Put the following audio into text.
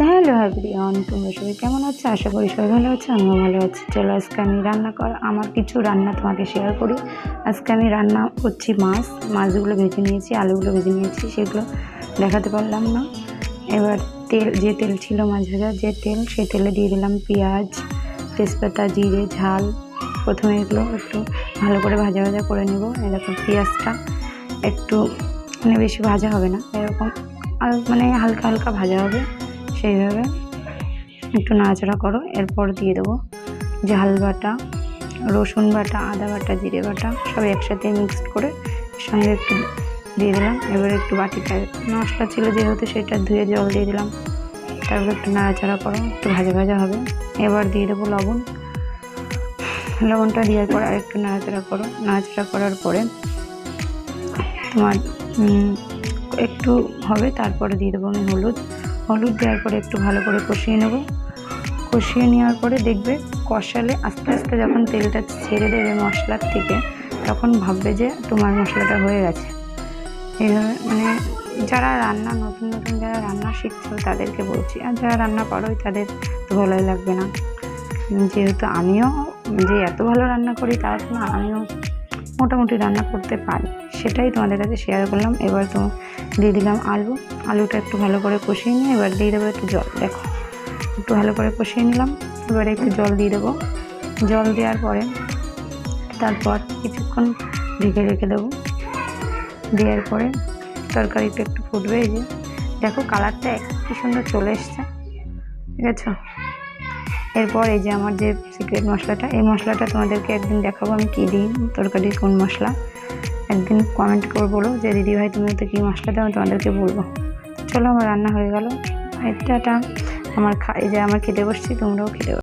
Hello everyone, তোমরা সবাই কেমন আছো? আশা করি সবাই ভালো আছে, আমিও ভালো আছি। চলো আজকে আমি আমার কিছু রান্না তোমাকে শেয়ার করি। আজকে আমি রান্না করছি মাছগুলো ভেজে নিয়েছি, আলুগুলো ভেজে নিয়েছি, সেগুলো দেখাতে পারলাম না। এবার যে তেল ছিল মাছ ভাজার যে তেল, সেই তেলে দিয়ে দিলাম পেঁয়াজ, তেজপাতা, জিরে, ঝাল। প্রথমে এগুলো একটু ভালো করে ভাজা করে নেব। এরকম পেঁয়াজটা একটু বেশি ভাজা হবে না, এরকম হালকা হালকা ভাজা হবে, সেইভাবে একটু নাড়াচাড়া করো। এরপর দিয়ে দেবো ঝাল বাটা, রসুন বাটা, আদা বাটা, জিরে বাটা, সব একসাথে মিক্সড করে সঙ্গে একটু দিয়ে দিলাম। এবার একটু বাটিটায় মশলা ছিল যেহেতু, সেটা ধুয়ে জল দিয়ে দিলাম। তারপর একটু নাড়াচাড়া করো, একটু ভাজা ভাজা হবে। এবার দিয়ে দেবো লবণটা দেওয়ার পর আর একটু নাড়াচাড়া করো। নাড়াচাড়া করার পরে তোমার একটু হবে, তারপরে দিয়ে দেবো আমি হলুদ দেওয়ার পরে একটু ভালো করে কষিয়ে নেব। কষিয়ে নেওয়ার পরে দেখবে কষালে আস্তে আস্তে যখন তেলটা ছেড়ে দেবে মশলার থেকে, তখন ভাববে যে তোমার মশলাটা হয়ে গেছে। এইভাবে যারা নতুন যারা রান্না শিখছো তাদেরকে বলছি, আর যারা রান্না পারোই তাদের তো ভালোই লাগবে না। যেহেতু আমিও যে এত ভালো রান্না করি তা না, আমিও মোটামুটি রান্না করতে পারি, সেটাই তোমাদের কাছে শেয়ার করলাম। এবার তো দিয়ে দিলাম আলুটা একটু ভালো করে কষিয়ে নিয়ে এবার দিয়ে দেবো একটু জল। দেখো একটু ভালো করে কষিয়ে নিলাম, এবারে একটু জল দিয়ে দেবো। জল দেওয়ার পরে তারপর কিছুক্ষণ ঢেকে রেখে দেবো। দেওয়ার পরে তরকারিটা একটু ফুটবে। এই যে দেখো কালারটা কি সুন্দর চলে এসছে, ঠিক আছে? এরপর এই যে আমার যে সিক্রেট মশলাটা, এই মশলাটা তোমাদেরকে একদিন দেখাবো আমি কী দিই তরকারির, কোন মশলা। একদিন কমেন্ট করে বলো যে দিদি ভাই তুমি তো কী মশলা দাও, আমি তোমাদেরকে বলবো। চলো আমার রান্না হয়ে গেল। এটা আমার খেতে বসছি, তোমরাও খেতে